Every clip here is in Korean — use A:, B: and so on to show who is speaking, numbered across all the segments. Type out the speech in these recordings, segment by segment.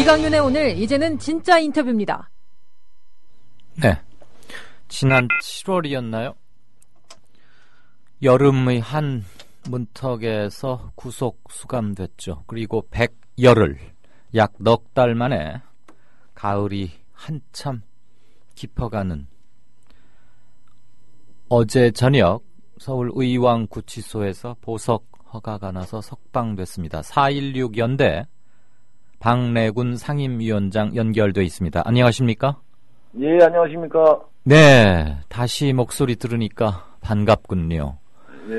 A: 이강윤의 오늘 이제는 진짜 인터뷰입니다.
B: 네, 지난 7월이었나요? 여름의 한 문턱에서 구속 수감됐죠. 그리고 100열흘, 약 넉 달 만에 가을이 한참 깊어가는 어제 저녁 서울 의왕구치소에서 보석 허가가 나서 석방됐습니다. 4.16 연대 박래군 상임위원장 연결돼 있습니다. 안녕하십니까?
C: 예, 안녕하십니까?
B: 네, 다시 목소리 들으니까 반갑군요.
C: 네.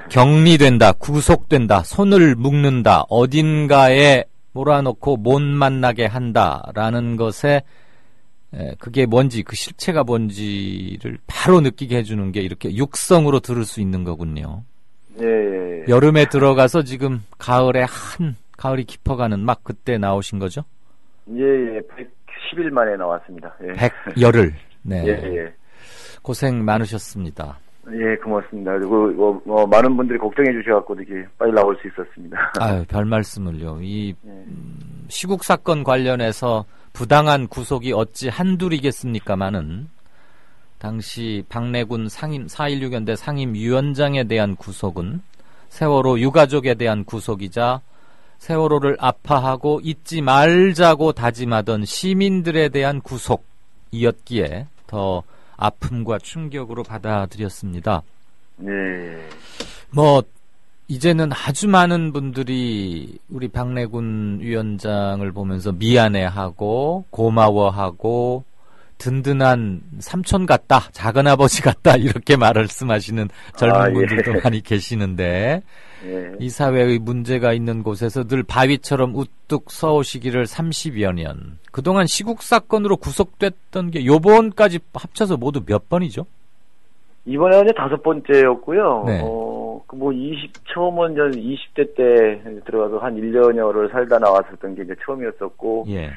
B: 격리된다, 구속된다, 손을 묶는다, 어딘가에 몰아넣고 못 만나게 한다라는 것에 그게 뭔지, 그 실체가 뭔지를 바로 느끼게 해주는 게 이렇게 육성으로 들을 수 있는 거군요.
C: 예.
B: 여름에 들어가서 지금 가을이 깊어가는 막 그때 나오신 거죠?
C: 예. 110일 만에 나왔습니다. 예.
B: 100열흘. 네.
C: 예.
B: 고생 많으셨습니다.
C: 예, 고맙습니다. 그리고 많은 분들이 걱정해 주셔갖고 이렇게 빨리 나올 수 있었습니다.
B: 아유, 별 말씀을요. 시국 사건 관련해서 부당한 구속이 어찌 한둘이겠습니까마는 당시 박래군 4.16 연대 상임위원장에 대한 구속은 세월호 유가족에 대한 구속이자 세월호를 아파하고 잊지 말자고 다짐하던 시민들에 대한 구속이었기에 더 아픔과 충격으로 받아들였습니다.
C: 네.
B: 이제는 아주 많은 분들이 우리 박래군 위원장을 보면서 미안해하고 고마워하고 든든한 삼촌 같다, 작은아버지 같다 이렇게 말씀하시는 젊은 분들도 많이 계시는데 이 사회의 문제가 있는 곳에서 늘 바위처럼 우뚝 서오시기를 30여 년. 그동안 시국 사건으로 구속됐던 게 요번까지 합쳐서 모두 몇 번이죠?
C: 이번에 이제 5번째였고요.
B: 네.
C: 처음은 이제 20대 때 들어가서 한 1년여를 살다 나왔었던 게 이제 처음이었었고,
B: 예.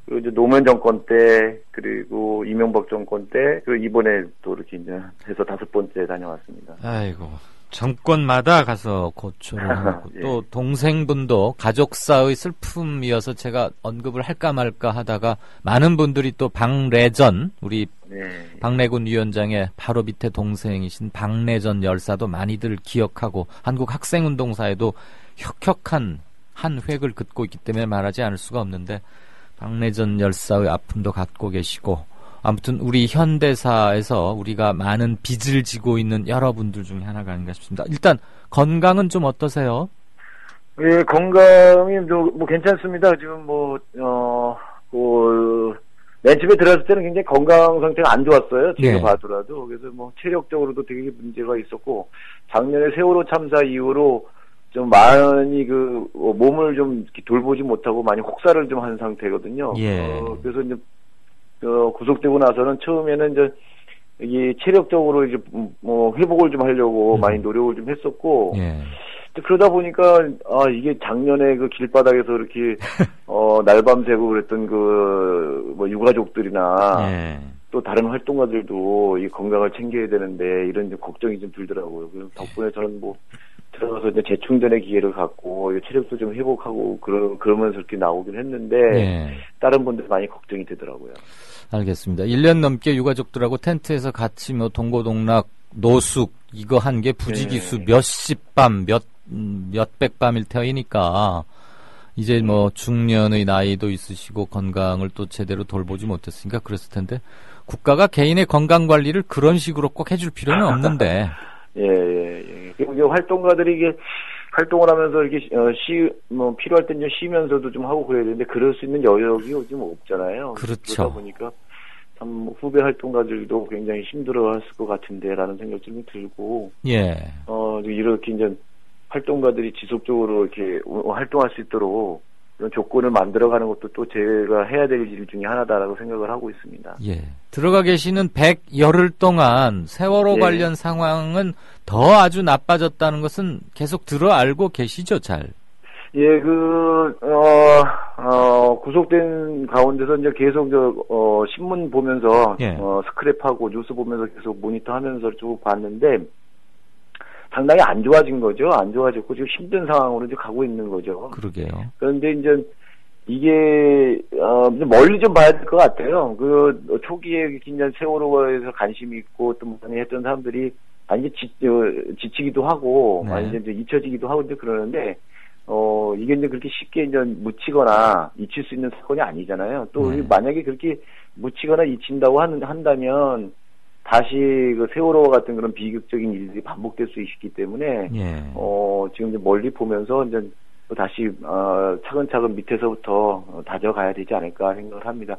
C: 그리고 이제 노무현 정권 때, 그리고 이명박 정권 때, 그리고 이번에 또 이렇게 이제 해서 5번째 다녀왔습니다.
B: 아이고, 정권마다 가서 고초를 하고,
C: 예.
B: 또 동생분도 가족사의 슬픔이어서 제가 언급을 할까 말까 하다가 많은 분들이 또 박래전, 우리 박래군 위원장의 바로 밑에 동생이신 박래전 열사도 많이들 기억하고 한국 학생운동사에도 혁혁한 한 획을 긋고 있기 때문에 말하지 않을 수가 없는데 박래전 열사의 아픔도 갖고 계시고 아무튼 우리 현대사에서 우리가 많은 빚을 지고 있는 여러분들 중에 하나가 아닌가 싶습니다. 일단 건강은 좀 어떠세요?
C: 예, 건강이 괜찮습니다. 지금 맨 처음에 들어갔을 때는 굉장히 건강 상태가 안 좋았어요. 지금 봐더라도. 그래서 체력적으로도 되게 문제가 있었고, 작년에 세월호 참사 이후로 좀 많이 몸을 좀 이렇게 돌보지 못하고 많이 혹사를 좀 한 상태거든요.
B: 예.
C: 그래서 이제, 구속되고 나서는 처음에는 이제, 이게 체력적으로 이제, 회복을 좀 하려고 많이 노력을 좀 했었고,
B: 예.
C: 그러다 보니까, 이게 작년에 그 길바닥에서 이렇게, 날밤 새고 그랬던 유가족들이나, 또 다른 활동가들도 이 건강을 챙겨야 되는데, 이런 좀 걱정이 좀 들더라고요. 그래서 덕분에 저는 들어가서 이제 재충전의 기회를 갖고, 체력도 좀 회복하고, 그러면서 이렇게 나오긴 했는데, 다른 분들 많이 걱정이 되더라고요. 알겠습니다.
B: 1년 넘게 유가족들하고 텐트에서 같이 동고동락, 노숙, 이거 한 게 부지기수 몇십 밤, 몇백 밤일 터이니까, 이제 중년의 나이도 있으시고 건강을 또 제대로 돌보지 못했으니까 그랬을 텐데, 국가가 개인의 건강 관리를 그런 식으로 꼭 해줄 필요는 없는데.
C: 예. 그리고 활동가들이 이게 활동을 하면서 이렇게 필요할 땐 좀 쉬면서도 좀 하고 그래야 되는데 그럴 수 있는 여력이 요즘 없잖아요.
B: 그렇죠.
C: 그러다 보니까 참 후배 활동가들도 굉장히 힘들어했을 것 같은데라는 생각이 좀 들고. 이렇게 이제 활동가들이 지속적으로 이렇게 활동할 수 있도록 그런 조건을 만들어가는 것도 또 제가 해야 될 일 중에 하나다라고 생각을 하고 있습니다.
B: 들어가 계시는 100열흘 동안 세월호 관련 상황은 더 아주 나빠졌다는 것은 계속 알고 계시죠, 잘?
C: 구속된 가운데서 이제 계속 신문 보면서 스크랩하고 뉴스 보면서 계속 모니터하면서 쭉 봤는데 상당히 안 좋아진 거죠. 안 좋아졌고 지금 힘든 상황으로 이제 가고 있는 거죠.
B: 그러게요.
C: 그런데 이제 이게 멀리 좀 봐야 될 것 같아요. 그 초기에 긴장 세월호에서 관심이 있고 또 많이 했던 사람들이 이제 지치기도 하고 많이 이제 잊혀지기도 하고 이제 그러는데 이게 이제 그렇게 쉽게 이제 묻히거나 잊힐 수 있는 사건이 아니잖아요. 또 만약에 그렇게 묻히거나 잊힌다고 한다면 다시 그 세월호와 같은 그런 비극적인 일들이 반복될 수 있기 때문에 지금 이제 멀리 보면서 이제 또 다시 차근차근 밑에서부터 다져가야 되지 않을까 생각을 합니다.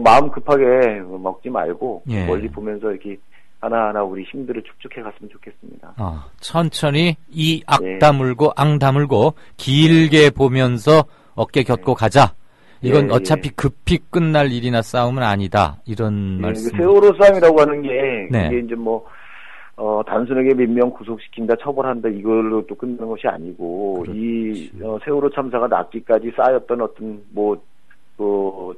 C: 마음 급하게 먹지 말고 멀리 보면서 이렇게 하나하나 우리 힘들을 축적해 갔으면 좋겠습니다.
B: 천천히 이 악 다물고 앙 다물고 길게 보면서 어깨 곁고 가자. 이건 어차피 급히 끝날 일이나 싸움은 아니다. 이런 말씀.
C: 세월호 싸움이라고 하는 게 이게 이제 뭐 단순하게 몇 명 구속시킨다, 처벌한다 이걸로 또 끝나는 것이 아니고 이 세월호 참사가 났기까지 쌓였던 어떤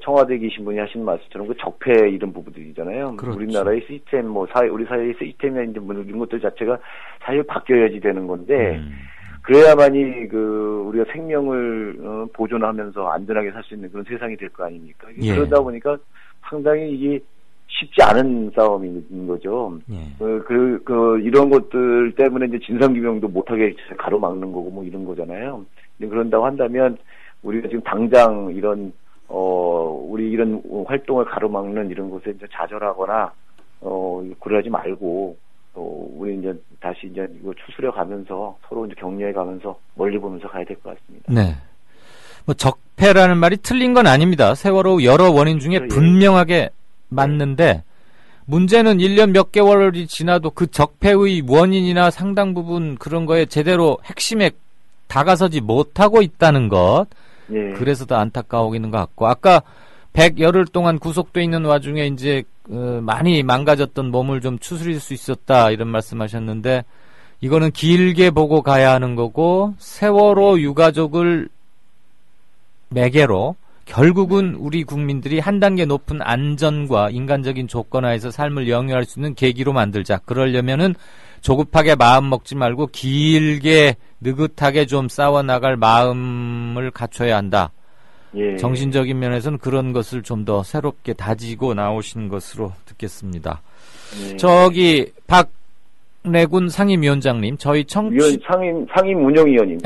C: 청와대 계신 분이 하신 말씀처럼 그 적폐 이런 부분들이잖아요.
B: 그렇죠.
C: 우리나라의 시스템, 우리 사회의 시스템이나 이제 이런 것들 자체가 사실 바뀌어야지 되는 건데, 그래야만이 우리가 생명을 보존하면서 안전하게 살 수 있는 그런 세상이 될 거 아닙니까? 그러다 보니까 상당히 이게 쉽지 않은 싸움인 거죠. 이런 것들 때문에 이제 진상규명도 못하게 가로막는 거고 뭐 이런 거잖아요. 그런다고 한다면 우리가 지금 당장 이런 우리 이런 활동을 가로막는 이런 곳에 이제 좌절하거나, 그러지 말고, 우리 이제 다시 이제 이거 추스려 가면서 서로 이제 격려해 가면서 멀리 보면서 가야 될 것 같습니다.
B: 네. 적폐라는 말이 틀린 건 아닙니다. 세월호 여러 원인 중에 분명하게 맞는데, 문제는 1년 몇 개월이 지나도 그 적폐의 원인이나 상당 부분 그런 거에 제대로 핵심에 다가서지 못하고 있다는 것. 그래서 더 안타까워 있는 것 같고, 아까 100여일 동안 구속돼 있는 와중에 이제 많이 망가졌던 몸을 좀 추스릴 수 있었다 이런 말씀하셨는데, 이거는 길게 보고 가야 하는 거고, 세월호 유가족을 매개로 결국은 우리 국민들이 한 단계 높은 안전과 인간적인 조건하에서 삶을 영위할 수 있는 계기로 만들자. 그러려면은 조급하게 마음 먹지 말고 길게 느긋하게 좀 싸워나갈 마음을 갖춰야 한다. 정신적인 면에서는 그런 것을 좀 더 새롭게 다지고 나오신 것으로 듣겠습니다. 저기 박래군 상임위원장님, 저희
C: 상임운영위원님.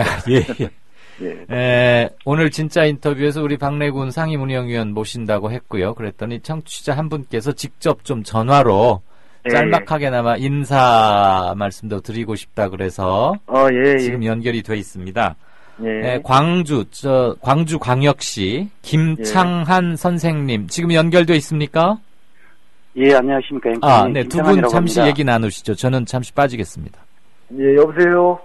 B: 오늘 진짜 인터뷰에서 우리 박래군 상임운영위원 모신다고 했고요. 그랬더니 청취자 한 분께서 직접 좀 전화로 짤막하게나마 인사 말씀도 드리고 싶다 그래서 지금 연결이 돼 있습니다. 광주광역시 김창한 선생님 지금 연결돼 있습니까?
D: 안녕하십니까.
B: 네, 두 분 잠시 얘기 나누시죠. 저는 잠시 빠지겠습니다.
C: 여보세요?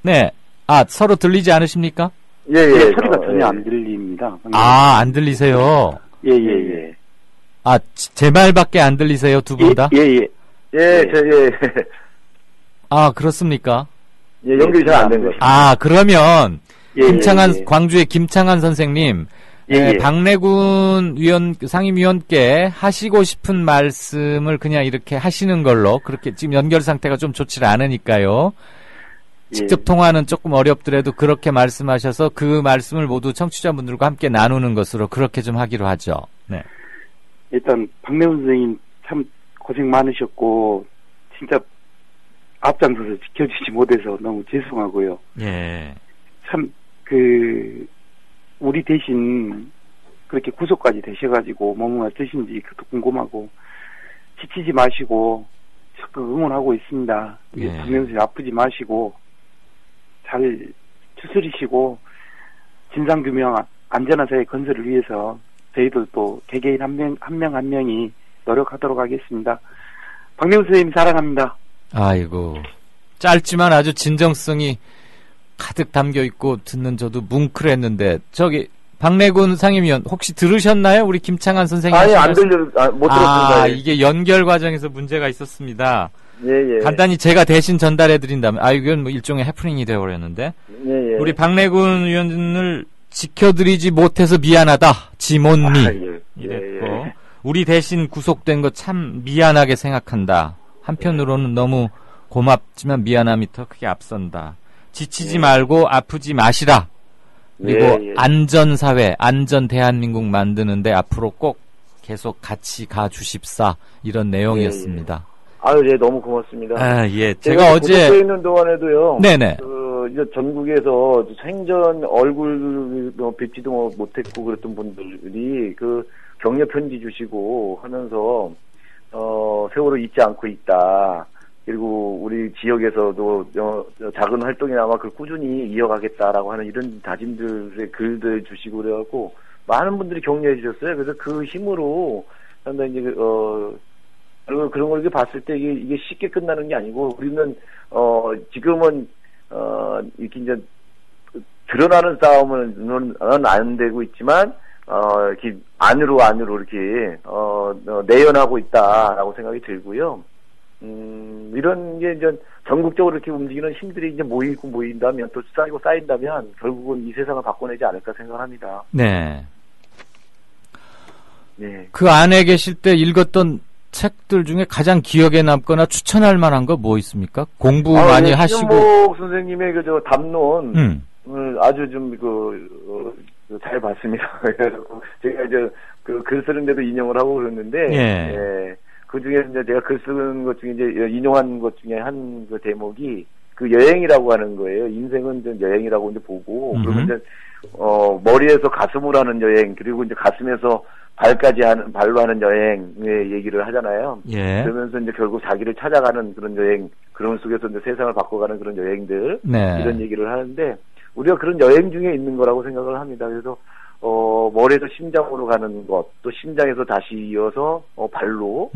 B: 네. 서로 들리지 않으십니까?
D: 소리가 전혀 안 들립니다.
B: 안 들리세요? 제 말밖에 안 들리세요, 두 분 다? 그렇습니까?
C: 연결이 잘 안 된 거죠.
B: 그러면 광주의 김창한 선생님, 박래군 상임위원께 하시고 싶은 말씀을 그냥 이렇게 하시는 걸로, 그렇게 지금 연결 상태가 좀 좋지 않으니까요. 직접 통화는 조금 어렵더라도 그렇게 말씀하셔서 그 말씀을 모두 청취자분들과 함께 나누는 것으로 그렇게 좀 하기로 하죠. 네.
D: 일단 박래군 선생님 참 고생 많으셨고 진짜 앞장서서 지켜주지 못해서 너무 죄송하고요. 참 우리 대신 그렇게 구속까지 되셔가지고 몸을 어떠신지 그것도 궁금하고, 지치지 마시고 적극 응원하고 있습니다. 박래군 선생님 아프지 마시고 잘 추스리시고 진상규명 안전한 사회 건설을 위해서 저희들도 개개인 한 명 이 노력하도록 하겠습니다. 박래군 선생님 사랑합니다.
B: 아이고, 짧지만 아주 진정성이 가득 담겨 있고 듣는 저도 뭉클했는데, 저기 박래군 상임위원 혹시 들으셨나요? 우리 김창한 선생님.
C: 안 못 들었습니다.
B: 이게 연결 과정에서 문제가 있었습니다. 간단히 제가 대신 전달해 드린다면, 이건 뭐 일종의 해프닝이 되어버렸는데, 우리 박래군 위원을 지켜드리지 못해서 미안하다, 지몬니 이랬고, 우리 대신 구속된 거 참 미안하게 생각한다. 한편으로는 너무 고맙지만 미안함이 더 크게 앞선다. 지치지 말고 아프지 마시라. 그리고 안전사회, 안전 대한민국 만드는데 앞으로 꼭 계속 같이 가주십사. 이런 내용이었습니다.
C: 아유, 예, 너무 고맙습니다.
B: 아, 예. 제가 어제.
C: 있는 동안에도요.
B: 네네.
C: 이제 전국에서 생전 얼굴 뵙지도 못했고 그랬던 분들이 격려 편지 주시고 하면서, 세월호 잊지 않고 있다. 그리고 우리 지역에서도 작은 활동이나마 꾸준히 이어가겠다라고 하는 이런 다짐들의 글들 주시고 그래갖고 많은 분들이 격려해 주셨어요. 그래서 그 힘으로 상당히 이제 그런 걸 이렇게 봤을 때 이게 쉽게 끝나는 게 아니고 우리는 지금은 이렇게 이제 드러나는 싸움은 안 되고 있지만 이렇게 안으로 이렇게 내연하고 있다라고 생각이 들고요. 이런 게 이제 전국적으로 이렇게 움직이는 힘들이 이제 모인다면 또 쌓인다면 결국은 이 세상을 바꿔내지 않을까 생각합니다.
B: 네.
C: 네.
B: 그 안에 계실 때 읽었던 책들 중에 가장 기억에 남거나 추천할 만한 거 뭐 있습니까? 공부 많이 하시고.
C: 신현복 선생님의 담론을 아주 좀 잘 봤습니다. 제가 이제 글 쓰는데도 인용을 하고 그러는데. 예. 그 중에 이제 제가 글 쓰는 것 중에 이제 인용한 것 중에 한 대목이 여행이라고 하는 거예요. 인생은 이제 여행이라고 이제 보고, 그리고 이제, 머리에서 가슴으로 하는 여행, 그리고 이제 가슴에서 발로 하는 여행의 얘기를 하잖아요.
B: 예.
C: 그러면서 이제 결국 자기를 찾아가는 그런 여행, 그런 속에서 이제 세상을 바꿔가는 그런 여행들, 네. 이런 얘기를 하는데, 우리가 그런 여행 중에 있는 거라고 생각을 합니다. 그래서, 머리에서 심장으로 가는 것, 또 심장에서 다시 이어서, 발로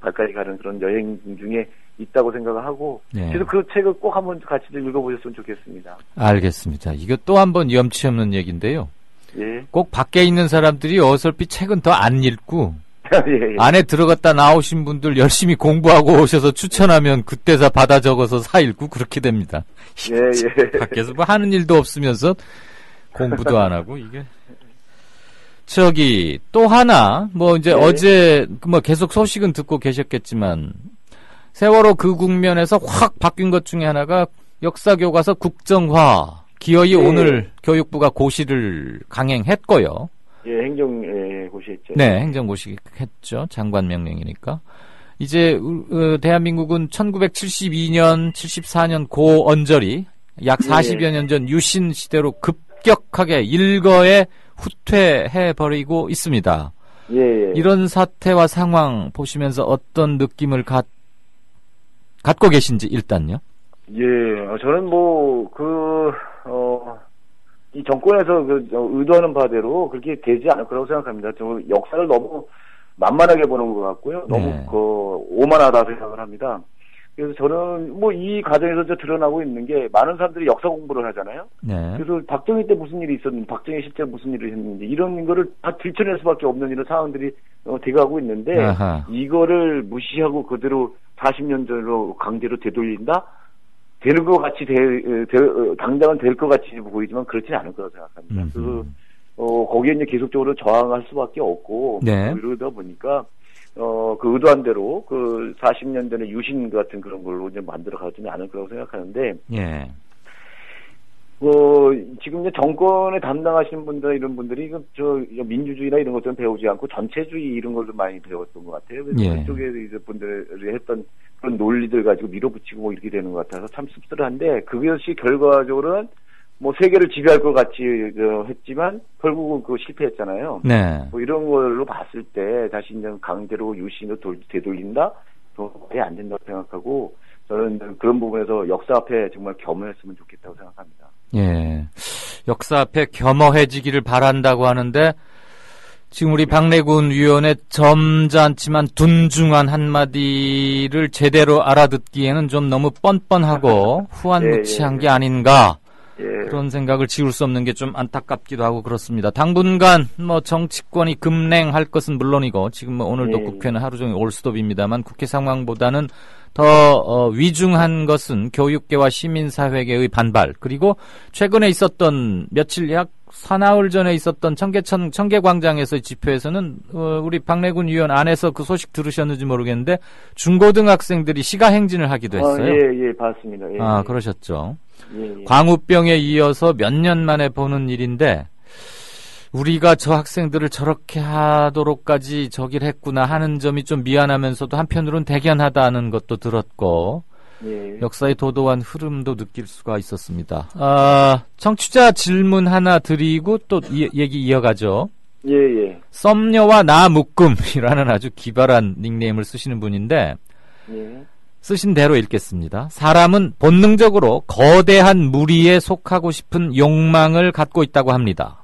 C: 발까지 가는 그런 여행 중에 있다고 생각을 하고, 네. 그래서 그 책을 꼭 한번 같이 읽어보셨으면 좋겠습니다.
B: 알겠습니다. 이거 또 한번 염치 없는 얘기인데요.
C: 예.
B: 꼭 밖에 있는 사람들이 어설피 책은 더 안 읽고,
C: 예.
B: 안에 들어갔다 나오신 분들 열심히 공부하고 오셔서 추천하면 그때서 받아 적어서 사 읽고 그렇게 됩니다.
C: 예.
B: 밖에서 뭐 하는 일도 없으면서 공부도 안 하고 이게. 또 하나 이제 어제 계속 소식은 듣고 계셨겠지만 세월호 그 국면에서 확 바뀐 것 중에 하나가 역사 교과서 국정화 기어이 오늘 교육부가 고시를 강행했고요.
C: 예, 고시했죠.
B: 네, 행정고시 했죠. 장관 명령이니까. 이제 대한민국은 1972년, 74년 고 언저리 약 40여 년 전 유신 시대로 급격하게 일거에 후퇴해버리고 있습니다.
C: 예.
B: 이런 사태와 상황 보시면서 어떤 느낌을 갖고 계신지 일단요.
C: 예, 저는 이 정권에서 의도하는 바대로 그렇게 되지 않을 거라고 생각합니다. 저 역사를 너무 만만하게 보는 것 같고요. 너무 오만하다 생각을 합니다. 그래서 저는 이 과정에서 드러나고 있는 게 많은 사람들이 역사 공부를 하잖아요.
B: 네.
C: 그래서 박정희 때 무슨 일이 있었는지, 박정희 실제 무슨 일을 했는지 이런 거를 다 들춰낼 수밖에 없는 이런 상황들이 돼가고 있는데 아하. 이거를 무시하고 그대로 40년 전으로 강제로 되돌린다? 되는 것 같이 당장은 될 것 같이 보이지만 그렇지는 않을 거라고 생각합니다. 거기에 이제 계속적으로 저항할 수밖에 없고
B: 네.
C: 이러다 보니까. 그 의도한 대로 40년 전에 유신 같은 그런 걸로 이제 만들어 가지는 않을 거라고 생각하는데,
B: 예.
C: 지금 이제 정권에 담당하시는 분들, 이런 분들이 민주주의나 이런 것들은 배우지 않고 전체주의 이런 걸로 많이 배웠던 것 같아요. 그래서 그쪽에 이제 분들이 했던 그런 논리들 가지고 밀어붙이고 이렇게 되는 것 같아서 참 씁쓸한데, 그것이 결과적으로는 세계를 지배할 것 같이 했지만 결국은 실패했잖아요.
B: 네.
C: 이런 걸로 봤을 때 다시 이제 강제로 유신으로 되돌린다? 거의 안 된다고 생각하고 저는 그런 부분에서 역사 앞에 정말 겸허했으면 좋겠다고 생각합니다.
B: 예. 역사 앞에 겸허해지기를 바란다고 하는데 지금 우리 박래군 위원의 점잖지만 둔중한 한마디를 제대로 알아듣기에는 좀 너무 뻔뻔하고 후안무치한 게 아닌가. 그런 생각을 지울 수 없는 게 좀 안타깝기도 하고 그렇습니다. 당분간 정치권이 급냉할 것은 물론이고 지금 오늘도 국회는 하루 종일 올스톱입니다만 국회 상황보다는 더 위중한 것은 교육계와 시민사회계의 반발 그리고 최근에 있었던 며칠 약 사나흘 전에 있었던 청계광장에서의 집회에서는 우리 박래군 위원 안에서 그 소식 들으셨는지 모르겠는데 중고등학생들이 시가행진을 하기도 했어요.
C: 예, 봤습니다.
B: 그러셨죠.
C: 예.
B: 광우병에 이어서 몇 년 만에 보는 일인데 우리가 저 학생들을 저렇게 하도록까지 저기를 했구나 하는 점이 좀 미안하면서도 한편으로는 대견하다는 것도 들었고
C: 예.
B: 역사의 도도한 흐름도 느낄 수가 있었습니다. 청취자 질문 하나 드리고 또 얘기 이어가죠.
C: 예.
B: 썸녀와 나 묶음이라는 아주 기발한 닉네임을 쓰시는 분인데
C: 예.
B: 쓰신 대로 읽겠습니다. 사람은 본능적으로 거대한 무리에 속하고 싶은 욕망을 갖고 있다고 합니다.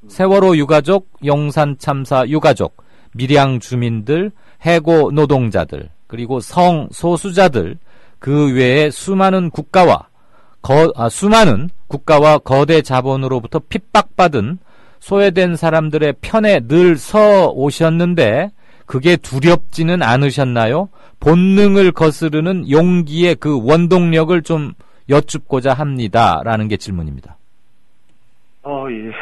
B: 세월호 유가족, 용산 참사 유가족, 밀양 주민들, 해고 노동자들, 그리고 성소수자들, 그 외에 수많은 국가와 거대 자본으로부터 핍박받은 소외된 사람들의 편에 늘 서 오셨는데 그게 두렵지는 않으셨나요? 본능을 거스르는 용기의 그 원동력을 좀 여쭙고자 합니다. 라는 게 질문입니다.
C: 예.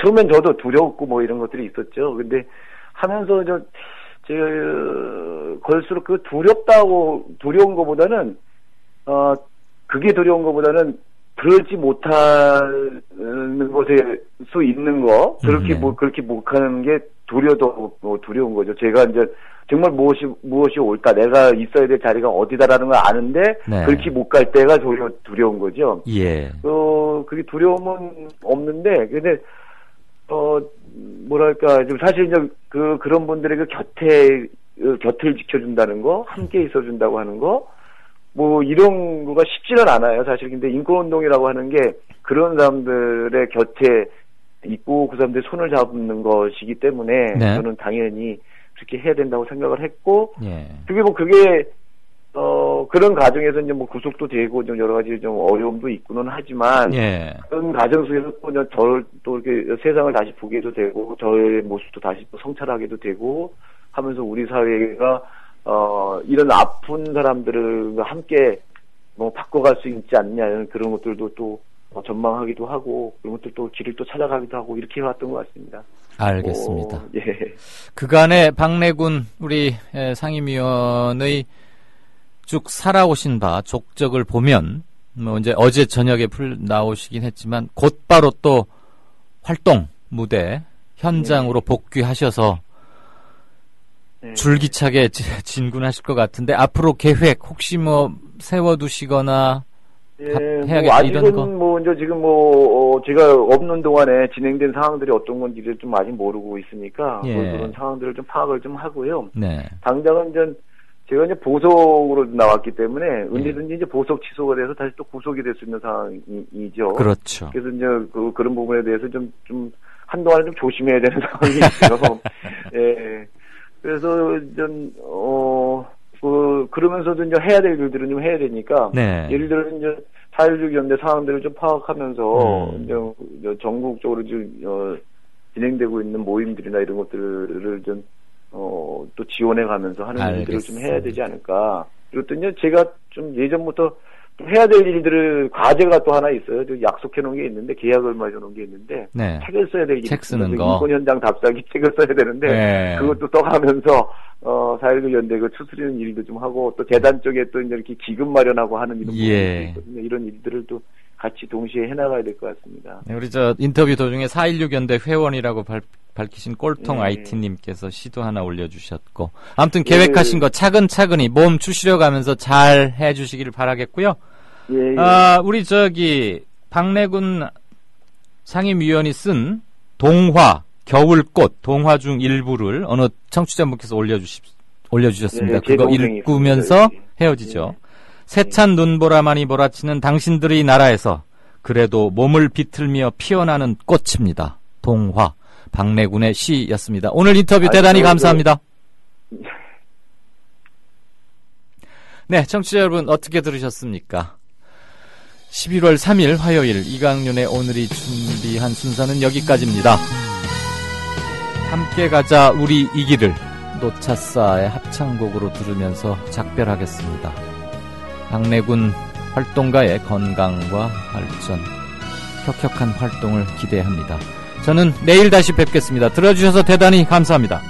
C: 처음엔 저도 두려웠고 뭐 이런 것들이 있었죠. 근데 하면서 걸수록 그 두려운 것보다는, 그게 두려운 것보다는 그러지 못하는 것에 수 있는 거, 그렇게 못하는 게 두려운 거죠. 제가 이제 정말 무엇이 옳다, 내가 있어야 될 자리가 어디다라는 걸 아는데,
B: 네.
C: 그렇게 못 갈 때가 두려운 거죠.
B: 예.
C: 그게 두려움은 없는데, 근데, 좀 사실 이제 그런 분들에게 곁을 지켜준다는 거, 함께 있어준다고 하는 거, 뭐 이런 거가 쉽지는 않아요, 사실. 근데 인권운동이라고 하는 게 그런 사람들의 곁에 있고 그 사람들의 손을 잡는 것이기 때문에
B: 네.
C: 저는 당연히 그렇게 해야 된다고 생각을 했고,
B: 예.
C: 그게 그런 과정에서 이제 뭐 구속도 되고 좀 여러 가지 좀 어려움도 있고는 하지만,
B: 예.
C: 그런 과정 속에서 저를 또 이렇게 세상을 다시 보게도 되고, 저의 모습도 다시 또 성찰하게도 되고 하면서 우리 사회가, 이런 아픈 사람들을 함께 뭐 바꿔갈 수 있지 않냐는 그런 것들도 또 전망하기도 하고, 그런 것들 또 길을 또 찾아가기도 하고, 이렇게 해왔던 것 같습니다.
B: 알겠습니다.
C: 예.
B: 그간의 박래군 우리 상임위원의 쭉 살아오신 바 족적을 보면 뭐 이제 어제 저녁에 나오시긴 했지만 곧바로 또 활동 무대 현장으로 복귀하셔서 줄기차게 진군하실 것 같은데 앞으로 계획 혹시 뭐 세워두시거나 해야겠다
C: 아직은
B: 이런 거?
C: 뭐 이제 지금 제가 없는 동안에 진행된 상황들이 어떤 건지를 좀 아직 모르고 있으니까 그런 상황들을 좀 파악을 좀 하고요.
B: 네.
C: 당장은 제가 이제 보석으로 나왔기 때문에 언제든지 이제 보석 취소가 돼서 다시 또 구속이 될 수 있는 상황이죠.
B: 그렇죠.
C: 그래서 이제 그런 부분에 대해서 좀 한동안은 좀 조심해야 되는 상황이 있어요. 예. 그래서 그러면서도 이제 해야 될 일들은 좀 해야 되니까.
B: 네.
C: 예를 들어 이제 4.16 연대 상황들을 좀 파악하면서 이제 전국적으로 진행되고 있는 모임들이나 이런 것들을 좀 또 지원해 가면서 하는 일들을 좀 해야 되지 않을까. 그리고 또 이제 제가 좀 예전부터 해야 될 일들을 과제가 또 하나 있어요. 약속해 놓은 게 있는데 계약을 맞춰 놓은 게 있는데
B: 네.
C: 책을 써야 될 일이
B: 책 쓰는 거.
C: 인권 현장 답사기 책을 써야 되는데
B: 네.
C: 그것도 써가면서 4.16 연대 추스리는 일도 좀 하고 또 재단 쪽에 또 이제 이렇게 기금 마련하고 하는 이런 부분도 있거든요. 이런 일들을 또 같이 동시에 해나가야 될 것 같습니다.
B: 네, 우리 인터뷰 도중에 4.16 연대 회원이라고 밝히신 꼴통 IT님께서 시도 하나 올려주셨고 아무튼 계획하신 거 차근차근히 몸 추스려가면서 잘 해주시기를 바라겠고요. 우리 박래군 상임위원이 쓴 동화 겨울꽃 동화 중 일부를 어느 청취자분께서 올려주셨습니다. 그거 읽으면서 헤어지죠. 세찬 눈보라만이 몰아치는 당신들의 나라에서 그래도 몸을 비틀며 피어나는 꽃입니다. 동화 박래군의 시였습니다. 오늘 인터뷰 대단히 감사합니다. 네, 청취자 여러분 어떻게 들으셨습니까? 11월 3일 화요일 이강윤의 오늘이 준비한 순서는 여기까지입니다. 함께 가자 우리 이 길을 노차사의 합창곡으로 들으면서 작별하겠습니다. 박래군 활동가의 건강과 발전, 혁혁한 활동을 기대합니다. 저는 내일 다시 뵙겠습니다. 들어주셔서 대단히 감사합니다.